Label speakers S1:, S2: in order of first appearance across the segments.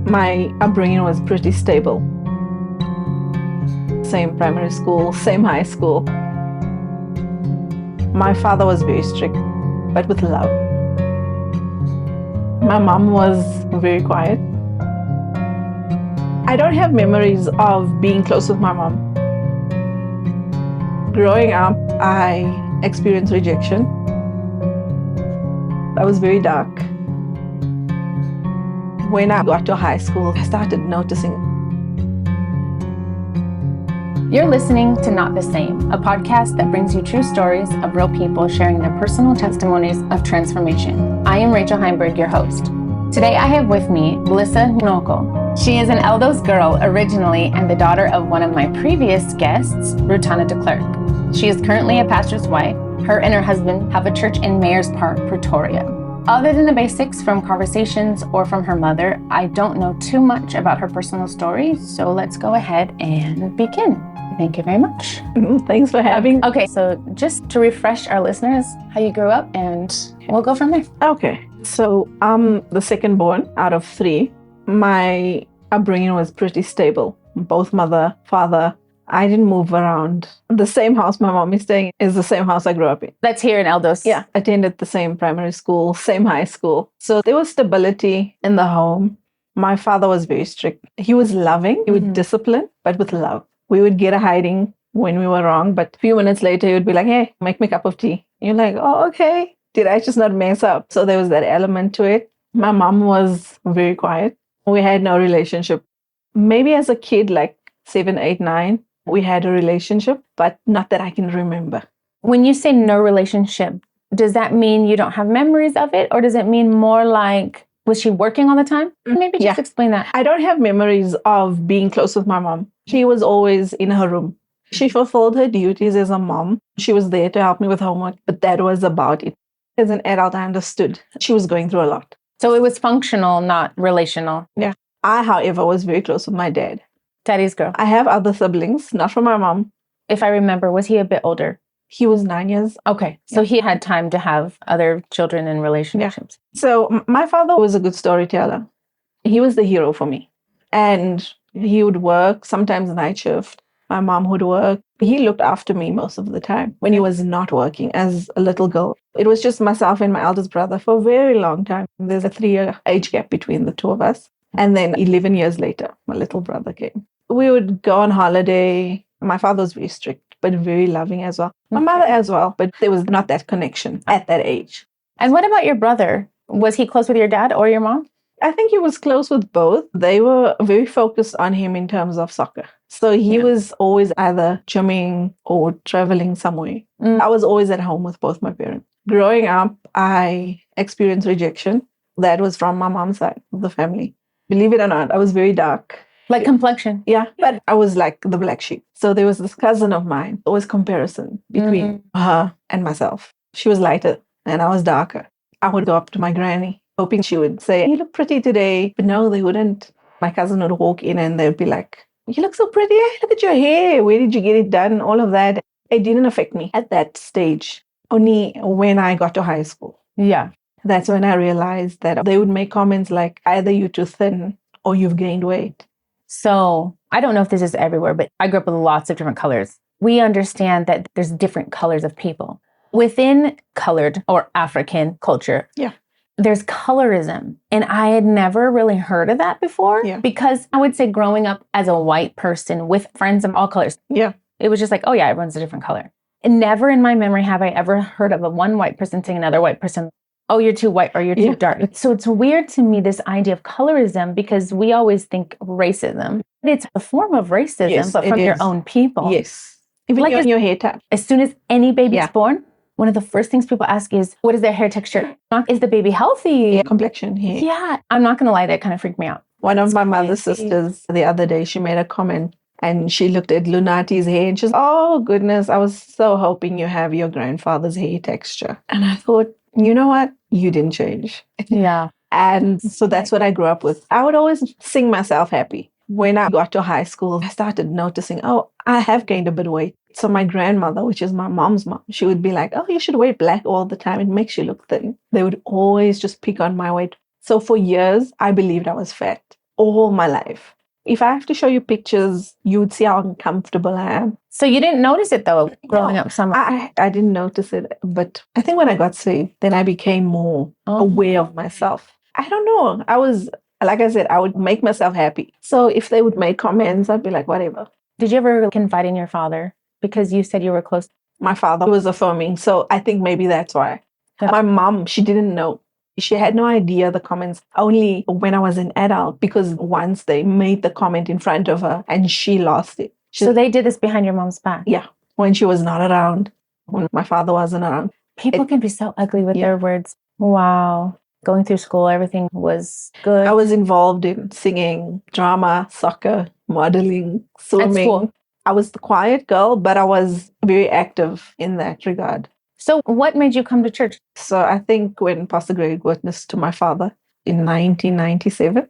S1: My upbringing was pretty stable. Same primary school, same high school. My father was very strict, but with love. My mom was very quiet. I don't have memories of being close with my mom. Growing up, I experienced rejection. I was very dark. When I got to high school, I started noticing.
S2: You're listening to Not the Same, a podcast that brings you true stories of real people sharing their personal testimonies of transformation. I am Rachel Heimberg, your host. Today I have with me Melissa Nxoko. She is an Eldos girl originally and the daughter of one of my previous guests, Rutana de Klerk. She is currently a pastor's wife. Her and her husband have a church in Mayors Park, Pretoria. Other than the basics from conversations or from her mother, I don't know too much about her personal story, so let's go ahead and begin. Thank you very much.
S1: Thanks for having me.
S2: Okay, so just to refresh our listeners, how you grew up, and we'll go from there.
S1: Okay, so I'm the second born out of three. My upbringing was pretty stable. Both mother, father. I didn't move around. The same house my mom is staying is the same house I grew up in.
S2: That's here in Eldos.
S1: Yeah, attended the same primary school, same high school. So there was stability in the home. My father was very strict. He was loving. He would discipline, but with love. We would get a hiding when we were wrong, but a few minutes later, he would be like, hey, make me a cup of tea. You're like, oh, okay. Did I just not mess up? So there was that element to it. My mom was very quiet. We had no relationship. Maybe as a kid, like 7, 8, 9, we had a relationship, but not that I can remember.
S2: When you say no relationship, does that mean you don't have memories of it? Or does it mean more like, was she working all the time? Maybe just explain that.
S1: I don't have memories of being close with my mom. She was always in her room. She fulfilled her duties as a mom. She was there to help me with homework, but that was about it. As an adult, I understood she was going through a lot.
S2: So it was functional, not relational.
S1: Yeah. I, however, was very close with my dad.
S2: Daddy's girl.
S1: I have other siblings, not from my mom.
S2: If I remember, was he a bit older?
S1: He was 9 years.
S2: Okay. So he had time to have other children and relationships.
S1: Yeah. So my father was a good storyteller. He was the hero for me. And he would work, sometimes night shift. My mom would work. He looked after me most of the time when he was not working as a little girl. It was just myself and my eldest brother for a very long time. There's a 3-year age gap between the two of us. And then 11 years later, my little brother came. We would go on holiday. My father was very strict, but very loving as well. My mother as well, but there was not that connection at that age.
S2: And what about your brother? Was he close with your dad or your mom?
S1: I think he was close with both. They were very focused on him in terms of soccer. So he was always either gymming or traveling somewhere. I was always at home with both my parents. Growing up, I experienced rejection. That was from my mom's side of the family. Believe it or not, I was very dark.
S2: Like complexion.
S1: Yeah, but I was like the black sheep. So there was this cousin of mine, always comparison between her and myself. She was lighter and I was darker. I would go up to my granny, hoping she would say, you look pretty today. But no, they wouldn't. My cousin would walk in and they would be like, you look so pretty. Look at your hair. Where did you get it done? All of that. It didn't affect me at that stage. Only when I got to high school.
S2: Yeah.
S1: That's when I realized that they would make comments like, either you're too thin or you've gained weight.
S2: So I don't know if this is everywhere, but I grew up with lots of different colors. We understand that there's different colors of people. Within colored or African culture, there's colorism. And I had never really heard of that before because I would say growing up as a white person with friends of all colors, it was just like, oh yeah, everyone's a different color. And never in my memory have I ever heard of one white person saying another white person, oh, you're too white or you're too dark. So it's weird to me, this idea of colorism, because we always think racism. It's a form of racism, but from your own people.
S1: Yes. Even like your hair type.
S2: As soon as any baby is born, one of the first things people ask is, what is their hair texture? Is the baby healthy?
S1: Complexion, hair.
S2: Yeah. I'm not going to lie, that kind of freaked me out.
S1: One of my mother's sisters the other day, she made a comment and she looked at Lunati's hair and she's, oh goodness, I was so hoping you have your grandfather's hair texture. And I thought, you know what? You didn't change.
S2: Yeah.
S1: And so that's what I grew up with. I would always sing myself happy. When I got to high school, I started noticing, oh, I have gained a bit of weight. So my grandmother, which is my mom's mom, she would be like, oh, you should wear black all the time. It makes you look thin. They would always just pick on my weight. So for years, I believed I was fat. all my life. If I have to show you pictures, you would see how uncomfortable I am.
S2: So you didn't notice it though, growing up somewhere?
S1: I didn't notice it, but I think when I got saved, then I became more aware of myself. I don't know. Like I said, I would make myself happy. So if they would make comments, I'd be like, whatever.
S2: Did you ever confide in your father? Because you said you were close.
S1: My father was affirming, so I think maybe that's why. My mom, she didn't know. She had no idea the comments, only when I was an adult, because once they made the comment in front of her and she lost it.
S2: So they did this behind your mom's back?
S1: Yeah, when she was not around, when my father wasn't around.
S2: People can be so ugly with their words. Wow. Going through school, everything was good.
S1: I was involved in singing, drama, soccer, modeling, swimming. At school? I was the quiet girl, but I was very active in that regard.
S2: So what made you come to church?
S1: So I think when Pastor Greg witnessed to my father in 1997,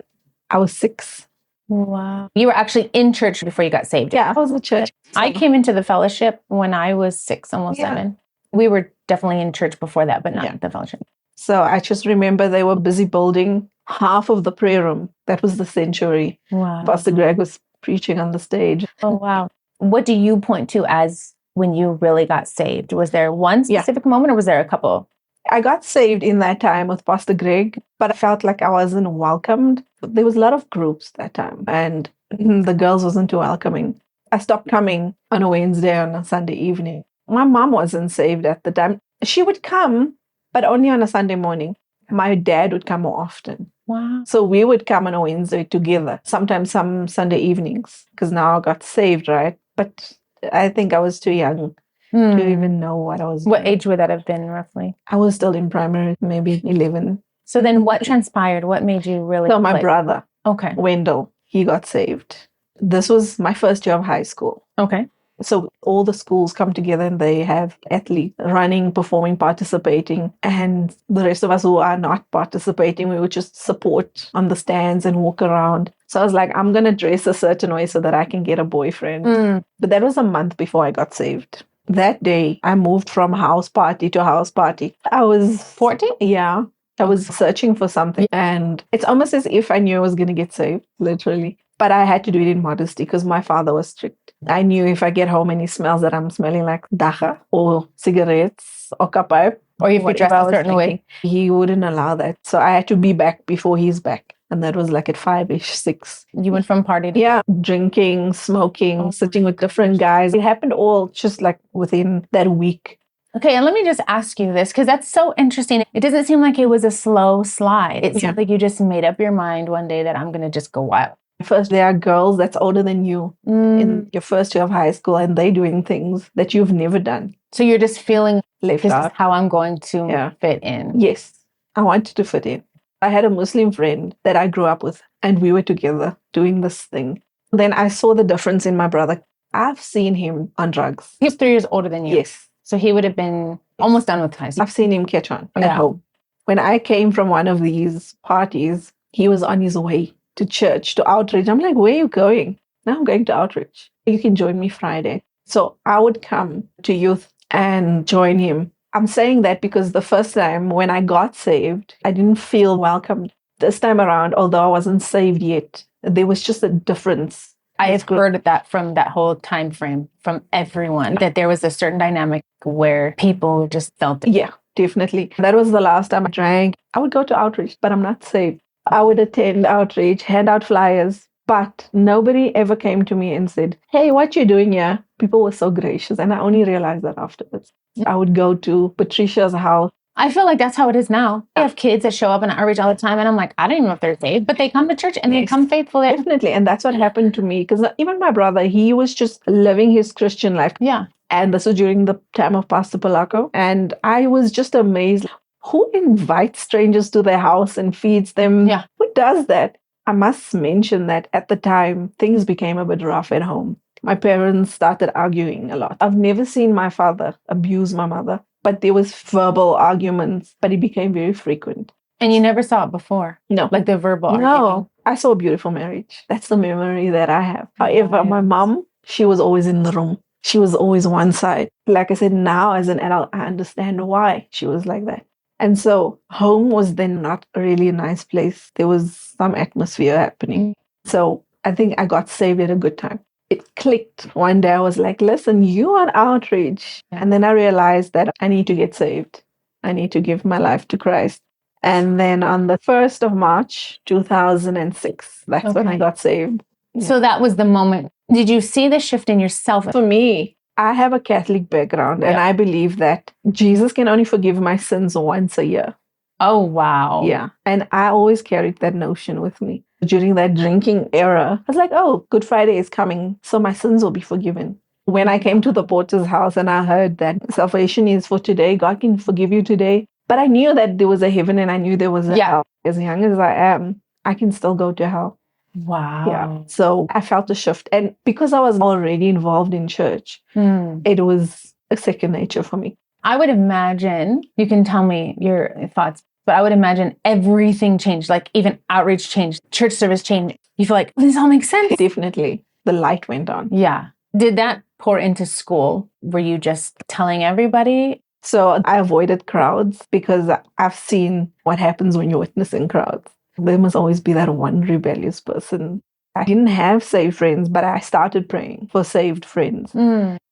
S1: I was 6.
S2: Wow. You were actually in church before you got saved?
S1: Yeah, I was in church.
S2: I came into the fellowship when I was 6, almost 7. We were definitely in church before that, but not the fellowship.
S1: So I just remember they were busy building half of the prayer room. That was the sanctuary.
S2: Wow.
S1: Pastor Greg was preaching on the stage.
S2: Oh, wow. What do you point to as when you really got saved? Was there one specific moment or was there a couple?
S1: I got saved in that time with Pastor Greg, but I felt like I wasn't welcomed. There was a lot of groups that time and the girls wasn't too welcoming. I stopped coming on a Wednesday and a Sunday evening. My mom wasn't saved at the time. She would come, but only on a Sunday morning. My dad would come more often.
S2: Wow.
S1: So we would come on a Wednesday together, sometimes some Sunday evenings, because now I got saved, right? But I think I was too young to even know what I was doing.
S2: What age would that have been roughly?
S1: I was still in primary, maybe 11.
S2: So then what transpired? What made you really
S1: So my brother,
S2: okay,
S1: Wendell, he got saved. This was my first year of high school.
S2: Okay.
S1: So all the schools come together and they have athletes running, performing, participating. And the rest of us who are not participating, we would just support on the stands and walk around. So I was like, I'm going to dress a certain way so that I can get a boyfriend. But that was a month before I got saved. That day, I moved from house party to house party. I was
S2: 14?
S1: Yeah. I was searching for something. And it's almost as if I knew I was going to get saved, literally. But I had to do it in modesty because my father was strict. I knew if I get home and he smells that I'm smelling like dacha or cigarettes or kapai,
S2: or if you dress a certain way,
S1: he wouldn't allow that. So I had to be back before he's back. And that was like at 5-ish, 6.
S2: You went from party to
S1: drinking, smoking, sitting with different guys. It happened all just like within that week.
S2: Okay, and let me just ask you this, because that's so interesting. It doesn't seem like it was a slow slide. It seems like you just made up your mind one day that I'm going to just go wild.
S1: First, there are girls that's older than you in your first year of high school, and they're doing things that you've never done.
S2: So you're just feeling
S1: left
S2: this
S1: out.
S2: Is how I'm going to fit in.
S1: Yes, I wanted to fit in. I had a Muslim friend that I grew up with, and we were together doing this thing. Then I saw the difference in my brother. I've seen him on drugs.
S2: He's 3 years older than you.
S1: Yes.
S2: So he would have been almost done with high school.
S1: I've seen him catch on at home. When I came from one of these parties, he was on his way to church, to outreach. I'm like, where are you going? Now I'm going to outreach. You can join me Friday. So I would come to youth and join him. I'm saying that because the first time when I got saved, I didn't feel welcomed. This time around, although I wasn't saved yet, there was just a difference.
S2: I have heard that from that whole time frame from everyone, that there was a certain dynamic where people just felt it.
S1: Yeah, definitely. That was the last time I drank. I would go to outreach, but I'm not saved. I would attend outreach, hand out flyers, but nobody ever came to me and said, hey, what you doing here? People were so gracious, and I only realized that afterwards. I would go to Patricia's house.
S2: I feel like that's how it is now. I have kids that show up in outreach all the time, and I'm like, I don't even know if they're saved, but they come to church and they come faithful.
S1: Definitely. And that's what happened to me, because even my brother, he was just living his Christian life.
S2: Yeah.
S1: And this was during the time of Pastor Palaco. And I was just amazed. Who invites strangers to their house and feeds them?
S2: Yeah.
S1: Who does that? I must mention that at the time, things became a bit rough at home. My parents started arguing a lot. I've never seen my father abuse my mother, but there was verbal arguments, but it became very frequent.
S2: And you never saw it before?
S1: No.
S2: Like the verbal arguing?
S1: No. I saw a beautiful marriage. That's the memory that I have. However, my mom, she was always in the room. She was always one side. Like I said, now as an adult, I understand why she was like that. And so home was then not really a nice place. There was some atmosphere happening. So I think I got saved at a good time. It clicked one day. I was like, listen, you are outreach. Yeah. And then I realized that I need to get saved. I need to give my life to Christ. And then on the 1st of March, 2006, that's when I got saved. Yeah.
S2: So that was the moment. Did you see the shift in yourself?
S1: For me, I have a Catholic background, and I believe that Jesus can only forgive my sins once a year.
S2: Oh, wow.
S1: Yeah. And I always carried that notion with me. During that drinking era, I was like, oh, Good Friday is coming, so my sins will be forgiven. When I came to the porter's house and I heard that salvation is for today, God can forgive you today. But I knew that there was a heaven and I knew there was a hell. As young as I am, I can still go to hell.
S2: Wow.
S1: Yeah. So I felt a shift. And because I was already involved in church, it was a second nature for me.
S2: I would imagine, you can tell me your thoughts, but I would imagine everything changed, like even outreach changed, church service changed. You feel like, this all makes sense.
S1: Definitely. The light went on.
S2: Yeah. Did that pour into school? Were you just telling everybody?
S1: So I avoided crowds because I've seen what happens when you witness in crowds. There must always be that one rebellious person. I didn't have saved friends, but I started praying for saved friends.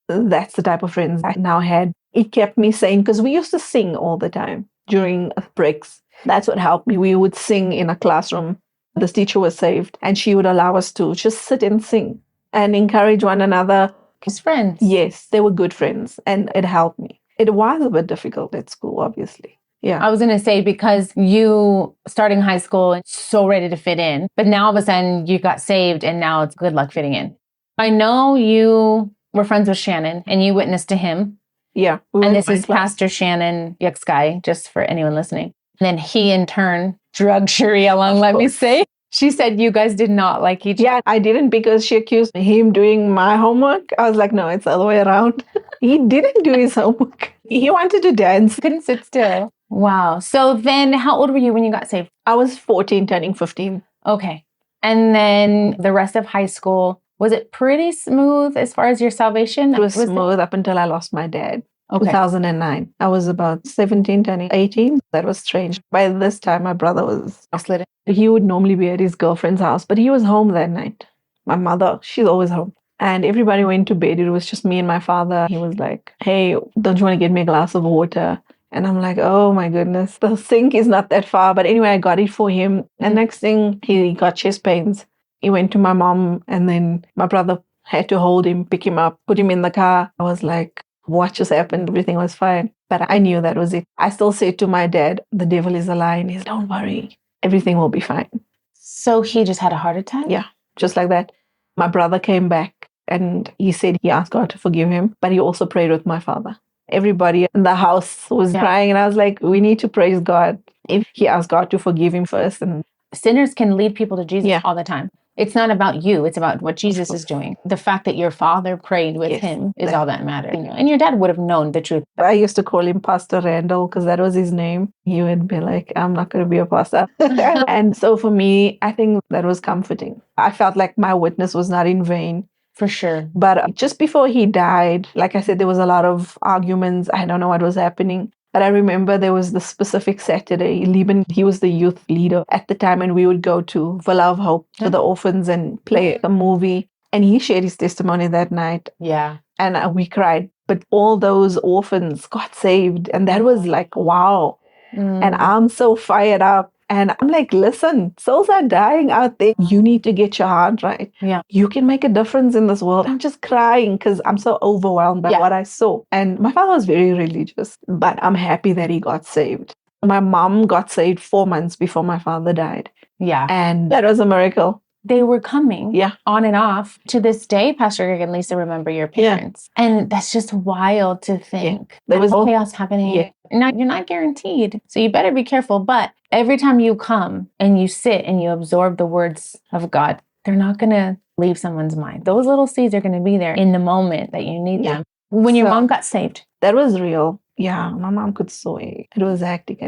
S1: That's the type of friends I now had. It kept me sane because we used to sing all the time during breaks. That's what helped me. We would sing in a classroom. This teacher was saved and she would allow us to just sit and sing and encourage one another.
S2: As friends.
S1: Yes, they were good friends and it helped me. It was a bit difficult at school, obviously. Yeah.
S2: I was going to say, because you starting high school and so ready to fit in, but now all of a sudden you got saved and now it's good luck fitting in. I know you were friends with Shannon and you witnessed to him.
S1: Yeah.
S2: And this is Pastor Shannon Yuxkai, just for anyone listening. And then he in turn drugged Cherie along, let me say. She said you guys did not like each other.
S1: Yeah, I didn't because she accused him doing my homework. I was like, no, it's the other way around. He didn't do his homework. He wanted to dance.
S2: Couldn't sit still. Wow. So then how old were you when you got saved?
S1: I was 14, turning 15.
S2: Okay. And then the rest of high school, was it pretty smooth as far as your salvation?
S1: It was smooth up until I lost my dad.
S2: Okay.
S1: 2009. I was about 17, turning 18. That was strange. By this time, my brother was
S2: slid.
S1: He would normally be at his girlfriend's house, but he was home that night. My mother, she's always home. And everybody went to bed. It was just me and my father. He was like, hey, don't you want to get me a glass of water? And I'm like, oh my goodness, the sink is not that far. But anyway, I got it for him. And next thing, he got chest pains. He went to my mom and then my brother had to hold him, pick him up, put him in the car. I was like, what just happened? Everything was fine. But I knew that was it. I still said to my dad, the devil is a lie. And he's, don't worry, everything will be fine.
S2: So he just had a heart attack?
S1: Yeah, just like that. My brother came back and he said he asked God to forgive him, but he also prayed with my father. Everybody in the house was crying and I was like, we need to praise God. If he asked God to forgive him first. And
S2: sinners can lead people to Jesus all the time. It's not about you. It's about what Jesus is doing. The fact that your father prayed with him is all that matters. And your dad would have known the truth.
S1: I used to call him Pastor Randall because that was his name. He would be like, I'm not going to be a pastor. And so for me, I think that was comforting. I felt like my witness was not in vain.
S2: For sure.
S1: But just before he died, like I said, there was a lot of arguments. I don't know what was happening. But I remember there was the specific Saturday, Lieben, he was the youth leader at the time, and we would go to Villa of Hope, to the orphans and play a movie. And he shared his testimony that night.
S2: Yeah.
S1: And we cried. But all those orphans got saved. And that was like, wow. And I'm so fired up. And I'm like, listen, souls are dying out there. You need to get your heart right.
S2: Yeah.
S1: You can make a difference in this world. I'm just crying because I'm so overwhelmed by what I saw. And my father was very religious, but I'm happy that he got saved. My mom got saved 4 months before my father died.
S2: Yeah.
S1: And that was a miracle.
S2: They were coming on and off. To this day, Pastor Greg and Lisa remember your parents. Yeah. And that's just wild to think. Yeah. There was chaos happening. Yeah. Now, you're not guaranteed, so you better be careful. But every time you come and you sit and you absorb the words of God, they're not going to leave someone's mind. Those little seeds are going to be there in the moment that you need them. When your mom got saved.
S1: That was real. Yeah, my mom could sew. It was hectic.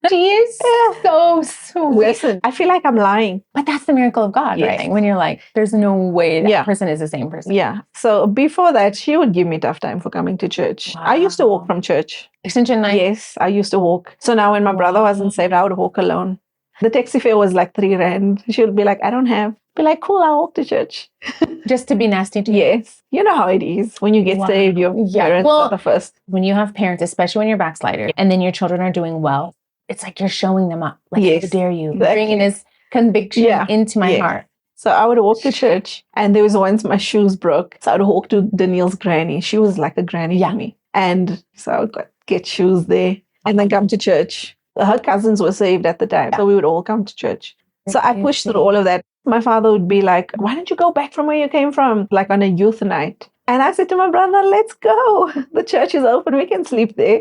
S2: She is so sweet.
S1: Listen, I feel like I'm lying.
S2: But that's the miracle of God, right? When you're like, there's no way that person is the same person.
S1: Yeah. So before that, she would give me tough time for coming to church. I used to walk from church.
S2: Extension 9?
S1: Yes, I used to walk. So now when my brother wasn't saved, I would walk alone. The taxi fare was like 3 rand. She would be like, I don't have. Be like, cool, I'll walk to church.
S2: Just to be nasty to you?
S1: Yes. You know how it is. When you get saved, your parents are the first.
S2: When you have parents, especially when you're backslider, and then your children are doing well, it's like you're showing them up. Like, how dare you? Bringing this conviction into my heart.
S1: So I would walk to church, and there was once my shoes broke. So I would walk to Danielle's granny. She was like a granny to me. And so I would get shoes there and then come to church. Her cousins were saved at the time. So we would all come to church. So I pushed through all of that. My father would be like, why don't you go back from where you came from? Like on a youth night. And I said to my brother, let's go. The church is open. We can sleep there.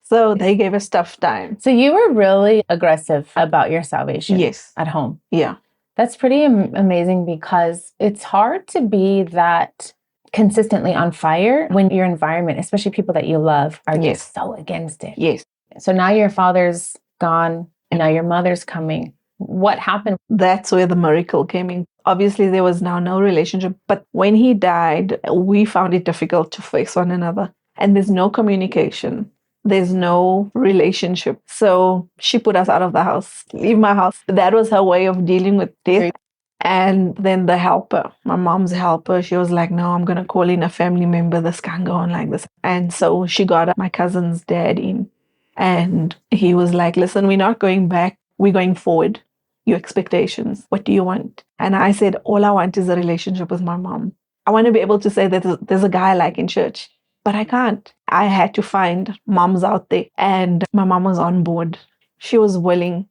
S1: So they gave us tough time.
S2: So you were really aggressive about your salvation at home.
S1: Yeah.
S2: That's pretty amazing because it's hard to be that consistently on fire when your environment, especially people that you love, are just so against it.
S1: Yes.
S2: So now your father's gone and now your mother's coming. What happened?
S1: That's where the miracle came in. Obviously, there was now no relationship. But when he died, we found it difficult to face one another. And there's no communication. There's no relationship. So she put us out of the house, leave my house. That was her way of dealing with death. And then the helper, my mom's helper, she was like, no, I'm going to call in a family member. This can't go on like this. And so she got my cousin's dad in. And he was like, listen, we're not going back. We're going forward. Your expectations. What do you want? And I said, all I want is a relationship with my mom. I want to be able to say that there's a guy I like in church. But I can't. I had to find moms out there. And my mom was on board. She was willing.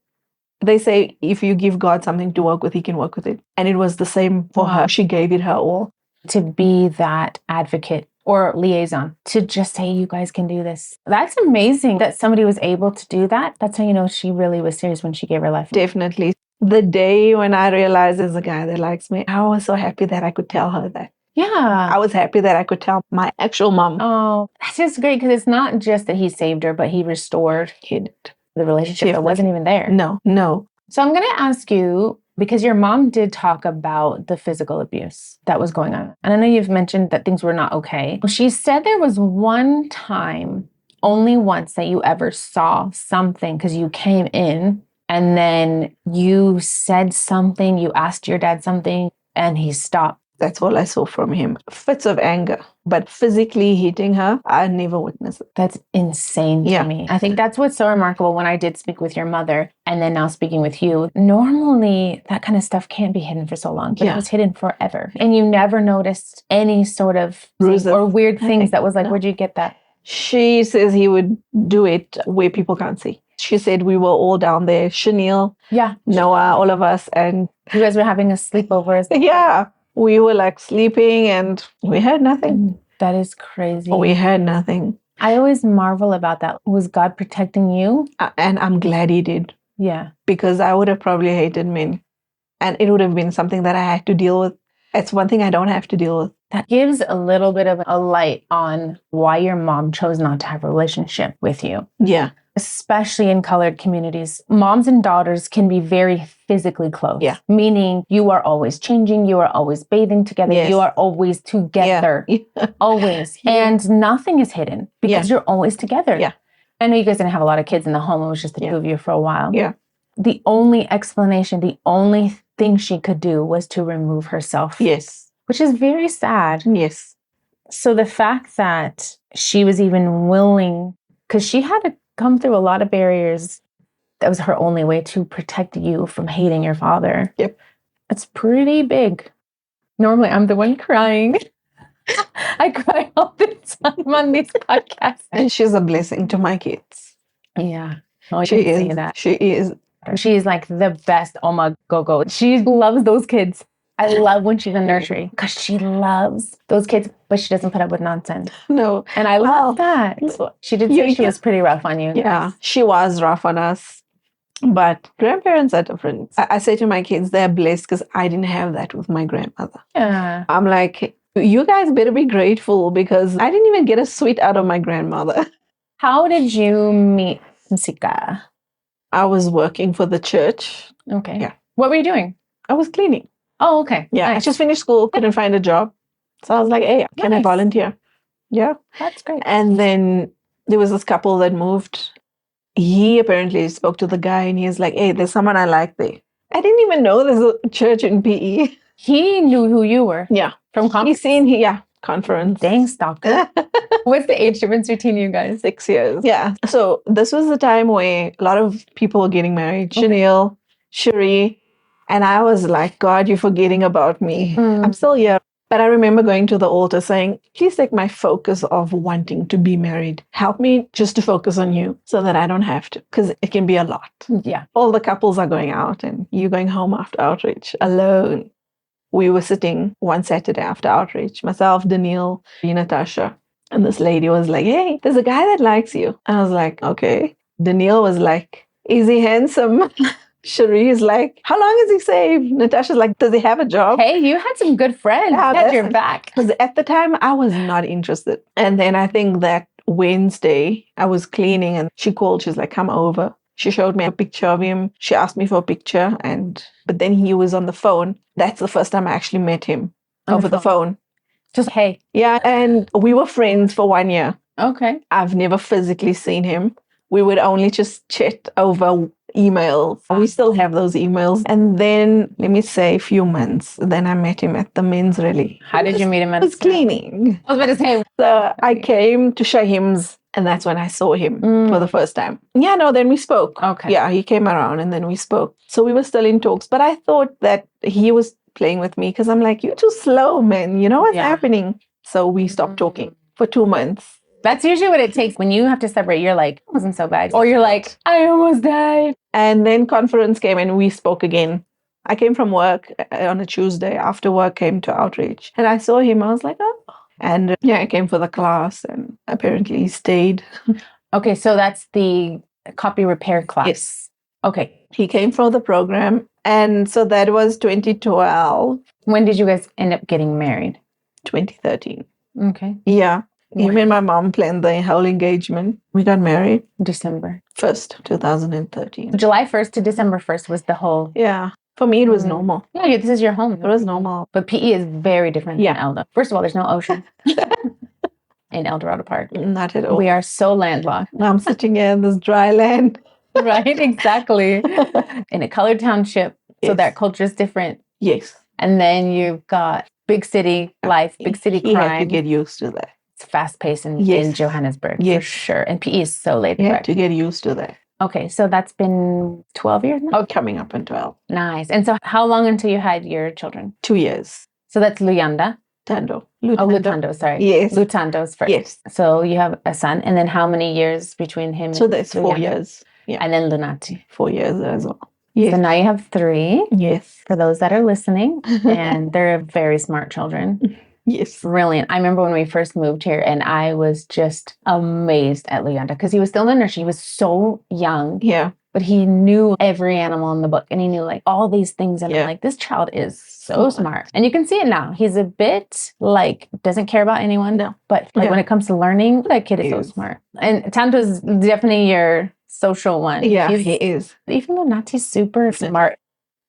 S1: They say if you give God something to work with, he can work with it. And it was the same for her. She gave it her all.
S2: To be that advocate or liaison, to just say, you guys can do this. That's amazing that somebody was able to do that. That's how you know she really was serious when she gave her life.
S1: Definitely. The day when I realized there's a guy that likes me, I was so happy that I could tell her that.
S2: Yeah.
S1: I was happy that I could tell my actual mom.
S2: Oh, that's just great because it's not just that he saved her, but he restored the relationship that wasn't even there.
S1: No.
S2: So I'm going to ask you, because your mom did talk about the physical abuse that was going on. And I know you've mentioned that things were not okay. She said there was one time, only once, that you ever saw something because you came in and then you said something, you asked your dad something, and he stopped.
S1: That's all I saw from him. Fits of anger. But physically hitting her, I never witnessed it.
S2: That's insane to me. I think that's what's so remarkable when I did speak with your mother and then now speaking with you. Normally, that kind of stuff can't be hidden for so long, but it was hidden forever. And you never noticed any sort of bruises or weird things that was like, where'd you get that?
S1: She says he would do it where people can't see. She said we were all down there, Chanel, Noah, all of us. And
S2: you guys were having a sleepover.
S1: Yeah. We were like sleeping and we heard nothing.
S2: That is crazy.
S1: We heard nothing.
S2: I always marvel about that. Was God protecting you?
S1: And I'm glad he did.
S2: Yeah.
S1: Because I would have probably hated men. And it would have been something that I had to deal with. It's one thing I don't have to deal with.
S2: That gives a little bit of a light on why your mom chose not to have a relationship with you.
S1: Yeah.
S2: Especially in colored communities, moms and daughters can be very physically close. Yeah. Meaning you are always changing, you are always bathing together, you are always together. Yeah. Always. Yeah. And nothing is hidden because you're always together. Yeah. I know you guys didn't have a lot of kids in the home. It was just the two of you for a while. Yeah. The only explanation, the only thing she could do was to remove herself. Yes. Which is very sad. Yes. So the fact that she was even willing, because she had to come through a lot of barriers. That was her only way to protect you from hating your father. Yep. It's pretty big. Normally, I'm the one crying. I cry all the time on these podcasts.
S1: And she's a blessing to my kids.
S2: Yeah. Oh, she is. That.
S1: She is.
S2: She is like the best Oma Gogo. She loves those kids. I love when she's in nursery because she loves those kids, but she doesn't put up with nonsense. No. And I love that. She did say she was pretty rough on you. Yeah, she was rough on us. But grandparents are different. I say to my kids, they're blessed because I didn't have that with my grandmother. Yeah. I'm like, you guys better be grateful because I didn't even get a sweet out of my grandmother. How did you meet Nxoko?
S1: I was working for the church.
S2: Okay.
S1: Yeah.
S2: What were you doing?
S1: I was cleaning.
S2: Oh, okay.
S1: Yeah.
S2: Nice.
S1: I just finished school, couldn't find a job. So I was like, hey, can I
S2: Nice.
S1: volunteer? Yeah.
S2: That's great.
S1: And then there was this couple that moved. He apparently spoke to the guy and he's like, hey, there's someone I like there. I didn't even know there's a church in PE.
S2: He knew who you were.
S1: Yeah.
S2: From conference.
S1: He's seen, yeah, conference.
S2: Dang, stalker. What's the age difference between you guys?
S1: 6 years. Yeah. So this was the time where a lot of people were getting married.
S2: Okay.
S1: Chanel, Cherie. And I was like, God, you're forgetting about me. I'm still here. But I remember going to the altar saying, please take my focus of wanting to be married. Help me just to focus on you so that I don't have to, because it can be a lot.
S2: Yeah.
S1: All the couples are going out and you're going home after outreach alone. We were sitting one Saturday after outreach, myself, Danielle, Natasha. And this lady was like, hey, there's a guy that likes you. I was like, okay. Danielle was like, is he handsome? Cherie is like, how long is he saved? Natasha's like, does he have a job?
S2: Hey, you had some good friends.
S1: Yeah,
S2: You had your back.
S1: Because at the time, I was not interested. And then I think that Wednesday, I was cleaning and she called. She's like, come over. She showed me a picture of him. She asked me for a picture. But then he was on the phone. That's the first time I actually met him over the phone.
S2: Just, hey.
S1: Yeah. And we were friends for 1 year.
S2: Okay.
S1: I've never physically seen him. We would only just chat over emails. We still have those emails. And then, let me say, a few months, then I met him at the men's rally.
S2: How did you meet him?
S1: I was cleaning.
S2: I was about to say.
S1: So I came to Shahim's, and that's when I saw him for the first time. Yeah, no, then we spoke.
S2: Okay.
S1: Yeah, he came around and then we spoke. So we were still in talks. But I thought that he was playing with me because I'm like, you're too slow, man. You know what's happening? So we stopped talking for 2 months.
S2: That's usually what it takes when you have to separate. You're like, it wasn't so bad. Or you're like, I almost died.
S1: And then conference came and we spoke again. I came from work on a Tuesday. After work, came to outreach. And I saw him. I was like, oh. And I came for the class and apparently he stayed.
S2: Okay, so that's the copy repair class.
S1: Yes.
S2: Okay.
S1: He came for the program. And so that was 2012.
S2: When did you guys end up getting married?
S1: 2013.
S2: Okay.
S1: Yeah. Him and my mom planned the whole engagement. We got married
S2: December
S1: 1st, 2013.
S2: July 1st to December 1st was the whole.
S1: Yeah. For me, it was normal.
S2: Yeah, this is your home.
S1: It was normal.
S2: But PE is very different than Eldo. First of all, there's no ocean in El Dorado Park.
S1: Not at all.
S2: We are so landlocked.
S1: Now I'm sitting here in this dry land.
S2: Right, exactly. In a colored township. So that culture is different.
S1: Yes.
S2: And then you've got big city life, big city crime.
S1: You have to get used to that.
S2: It's fast paced in Johannesburg, for sure. And PE is so laid back.
S1: You have to get used to that.
S2: Okay, so that's been 12 years now?
S1: Oh, coming up in 12.
S2: Nice. And so how long until you had your children?
S1: 2 years.
S2: So that's Luyanda?
S1: Tando.
S2: Lutando, sorry.
S1: Yes.
S2: Lutando's first.
S1: Yes.
S2: So you have a son. And then how many years between him
S1: so
S2: and
S1: that's
S2: Luyanda?
S1: 4 years. Yeah.
S2: And then Lunati.
S1: 4 years as well. Yes.
S2: So now you have 3.
S1: Yes.
S2: For those that are listening. And they're very smart children.
S1: Yes.
S2: Brilliant. I remember when we first moved here and I was just amazed at Luyanda because he was still in the nursery. He was so young.
S1: Yeah.
S2: But he knew every animal in the book and he knew like all these things. And I'm like, this child is so smart. And you can see it now. He's a bit like, doesn't care about anyone.
S1: No.
S2: But like when it comes to learning, that kid is so smart. And Tanto's definitely your social one.
S1: Yeah, he is.
S2: Even though Nati's super smart.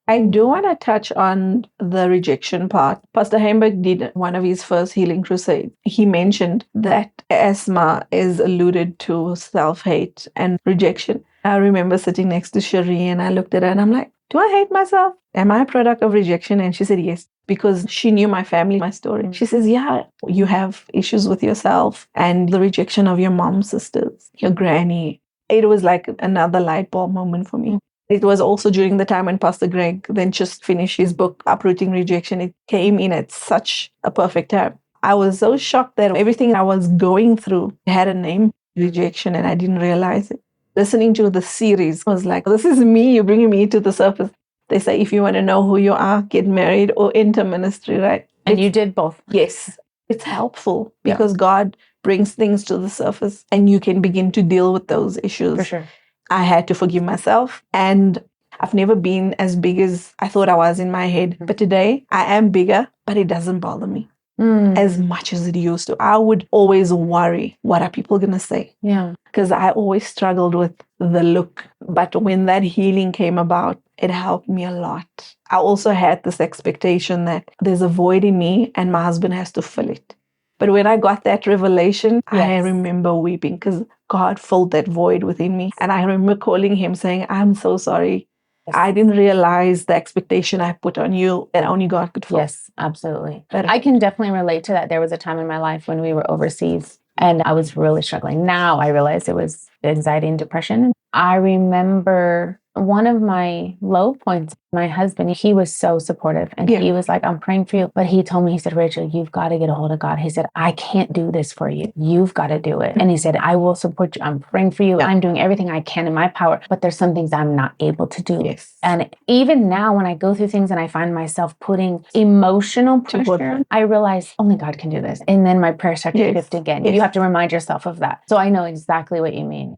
S1: I do want to touch on the rejection part. Pastor Heimberg did one of his first healing crusades. He mentioned that asthma is alluded to self-hate and rejection. I remember sitting next to Cherie and I looked at her and I'm like, do I hate myself? Am I a product of rejection? And she said, yes, because she knew my family, my story. She says, yeah, you have issues with yourself and the rejection of your mom, sisters, your granny. It was like another light bulb moment for me. It was also during the time when Pastor Greg then just finished his book, Uprooting Rejection. It came in at such a perfect time. I was so shocked that everything I was going through had a name, rejection, and I didn't realize it. Listening to the series was like, this is me, you're bringing me to the surface. They say, if you want to know who you are, get married or enter ministry, right?
S2: And you did both.
S1: Yes. It's helpful because God brings things to the surface and you can begin to deal with those issues.
S2: For sure.
S1: I had to forgive myself and I've never been as big as I thought I was in my head. But today I am bigger, but it doesn't bother me. as much as it used to. I would always worry, what are people going to say?
S2: Yeah.
S1: Because I always struggled with the look. But when that healing came about, it helped me a lot. I also had this expectation that there's a void in me and my husband has to fill it. But when I got that revelation, I remember weeping because God filled that void within me. And I remember calling him saying, I'm so sorry. I didn't realize the expectation I put on you that only God could fill.
S2: Yes, absolutely. But I can definitely relate to that. There was a time in my life when we were overseas and I was really struggling. Now I realize it was anxiety and depression. I remember one of my low points, my husband, he was so supportive and he was like, I'm praying for you. But he told me, he said, Rachel, you've got to get a hold of God. He said, I can't do this for you. You've got to do it. And he said, I will support you. I'm praying for you. I'm doing everything I can in my power, but there's some things I'm not able to do.
S1: Yes.
S2: And even now when I go through things and I find myself putting emotional pressure, I realize only God can do this. And then my prayer starts to shift again. You have to remind yourself of that. So I know exactly what you mean.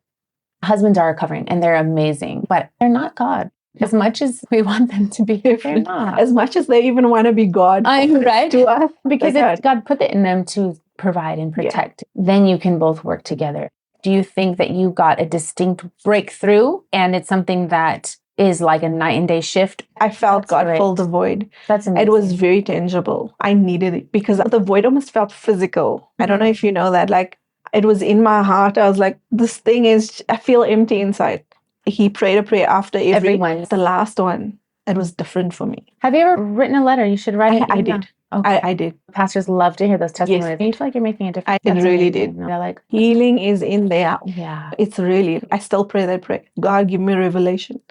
S2: Husbands are a covering and they're amazing, but they're not God. As much as we want them to be, they're not.
S1: As much as they even want to be God to us.
S2: Because God put it in them to provide and protect. Then you can both work together. Do you think that you got a distinct breakthrough and it's something that is like a night and day shift?
S1: I felt God filled the void.
S2: That's amazing.
S1: It was very tangible. I needed it because the void almost felt physical. I don't know if you know that. Like, it was in my heart. I was like, this thing is, I feel empty inside. He prayed a prayer after everyone. The last one, it was different for me.
S2: Have you ever written a letter? You should write it.
S1: I did. Okay. I did.
S2: Pastors love to hear those testimonies.
S1: Yes.
S2: You feel like you're making a difference.
S1: It really did.
S2: They're like,
S1: healing is in there.
S2: Yeah.
S1: It's really, I still pray that prayer. God, give me revelation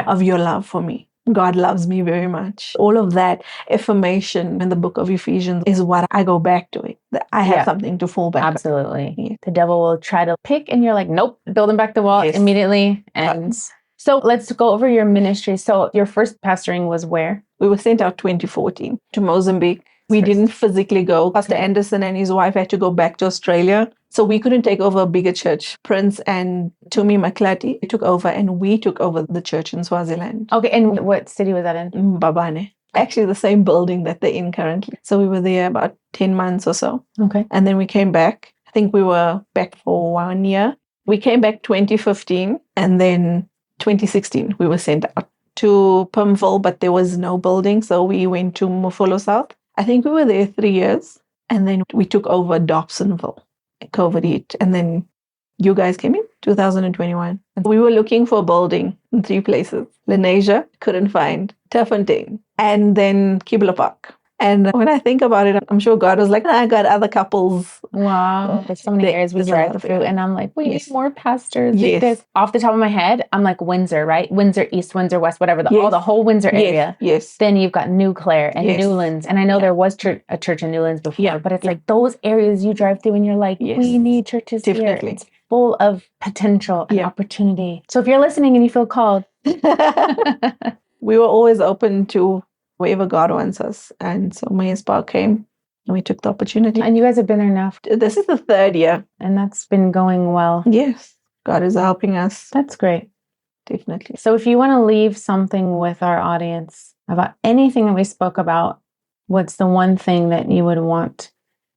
S1: of your love for me. God loves me very much. All of that affirmation in the book of Ephesians is what I go back to it. That I have something to fall back on.
S2: Absolutely. Yeah. The devil will try to pick and you're like, nope, building back the wall immediately. And so let's go over your ministry. So your first pastoring was where?
S1: We were sent out 2014 to Mozambique. We didn't physically go. Pastor Anderson and his wife had to go back to Australia. So we couldn't take over a bigger church. Prince and Tumi Maklati took over and we took over the church in Swaziland.
S2: Okay, and what city was that in?
S1: Mbabane. Actually the same building that they're in currently. So we were there about 10 months or so.
S2: Okay.
S1: And then we came back. I think we were back for 1 year. We came back 2015 and then 2016 we were sent out to Pimville, but there was no building. So we went to Mufolo South. I think we were there 3 years and then we took over Dobsonville, COVID hit. And then you guys came in 2021. And we were looking for a building in 3 places. Lenasia, couldn't find. Terfontein, and then Kibla Park. And when I think about it, I'm sure God was like, I got other couples.
S2: Wow. There's so many areas we drive through. And I'm like, we need more pastors. Yes. Off the top of my head, I'm like Windsor, right? Windsor East, Windsor West, whatever. The whole Windsor area.
S1: Yes.
S2: Then you've got New Clare and Newlands. And I know there was a church in Newlands before. But it's like those areas you drive through and you're like, we need churches here. It's full of potential and opportunity. So if you're listening and you feel called.
S1: We were always open to wherever God wants us. And so my spark came and we took the opportunity.
S2: And you guys have been there now.
S1: This is the 3rd year.
S2: And that's been going well.
S1: Yes. God is helping us.
S2: That's great.
S1: Definitely.
S2: So if you want to leave something with our audience about anything that we spoke about, what's the one thing that you would want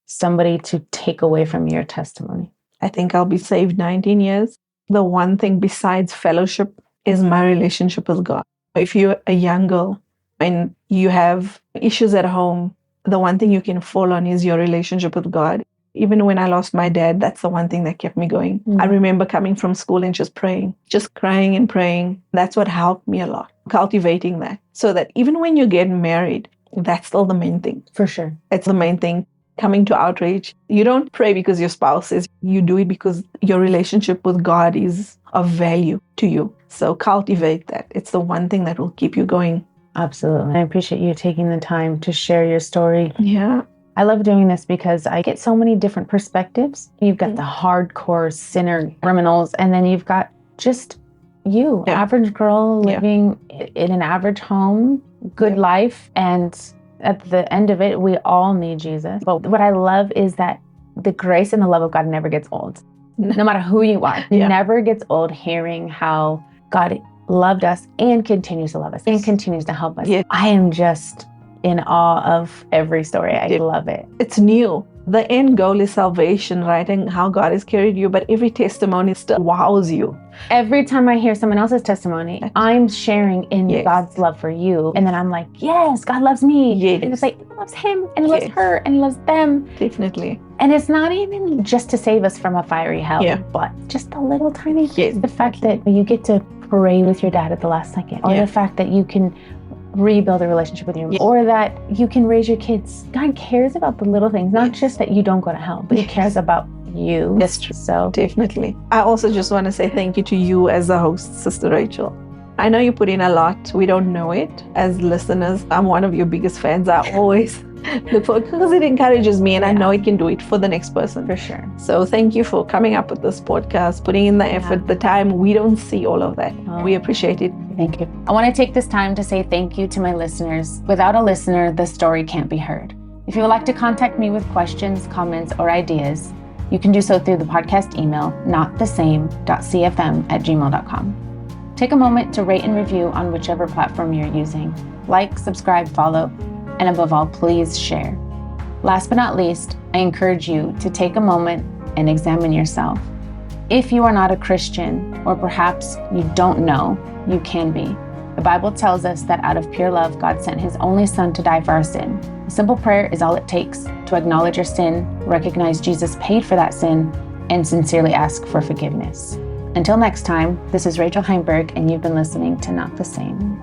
S2: somebody to take away from your testimony?
S1: I think I'll be saved 19 years. The one thing besides fellowship is my relationship with God. If you're a young girl and you have issues at home, the one thing you can fall on is your relationship with God. Even when I lost my dad, that's the one thing that kept me going. I remember coming from school and just praying, just crying and praying. That's what helped me a lot, cultivating that. So that even when you get married, that's still the main thing.
S2: For sure.
S1: It's the main thing. Coming to outreach, you don't pray because your spouse is, you do it because your relationship with God is of value to you. So cultivate that. It's the one thing that will keep you going.
S2: Absolutely. I appreciate you taking the time to share your story.
S1: Yeah.
S2: I love doing this because I get so many different perspectives. You've got the hardcore sinner criminals, and then you've got just you, average girl living in an average home, good life. And at the end of it, we all need Jesus. But what I love is that the grace and the love of God never gets old. No matter who you are, it never gets old hearing how God loved us and continues to love us and continues to help us. I am just in awe of every story. I love it.
S1: It's new. The end goal is salvation, right? And how God has carried you, but every testimony still wows you.
S2: Every time I hear someone else's testimony, I'm sharing in God's love for you. And then I'm like, yes, God loves me.
S1: Yes.
S2: And it's like, He loves him, and He loves her, and He loves them.
S1: Definitely.
S2: And it's not even just to save us from a fiery hell, but just a little tiny thing. The fact that you get to pray with your dad at the last second, or the fact that you can rebuild a relationship with your mom, or that you can raise your kids. God cares about the little things, not just that you don't go to hell, but He cares about you.
S1: That's true.
S2: So
S1: definitely. I also just want to say thank you to you as the host, Sister Rachel. I know you put in a lot. We don't know it. As listeners, I'm one of your biggest fans. I always look for it because it encourages me, and I know it can do it for the next person.
S2: For sure.
S1: So thank you for coming up with this podcast, putting in the effort, the time. We don't see all of that. We appreciate it.
S2: Thank you. I want to take this time to say thank you to my listeners. Without a listener, the story can't be heard. If you would like to contact me with questions, comments, or ideas, you can do so through the podcast email, notthesame.cfm@gmail.com. Take a moment to rate and review on whichever platform you're using. Like, subscribe, follow, and above all, please share. Last but not least, I encourage you to take a moment and examine yourself. If you are not a Christian, or perhaps you don't know, you can be. The Bible tells us that out of pure love, God sent His only Son to die for our sin. A simple prayer is all it takes to acknowledge your sin, recognize Jesus paid for that sin, and sincerely ask for forgiveness. Until next time, this is Rachel Heimberg, and you've been listening to Not the Same.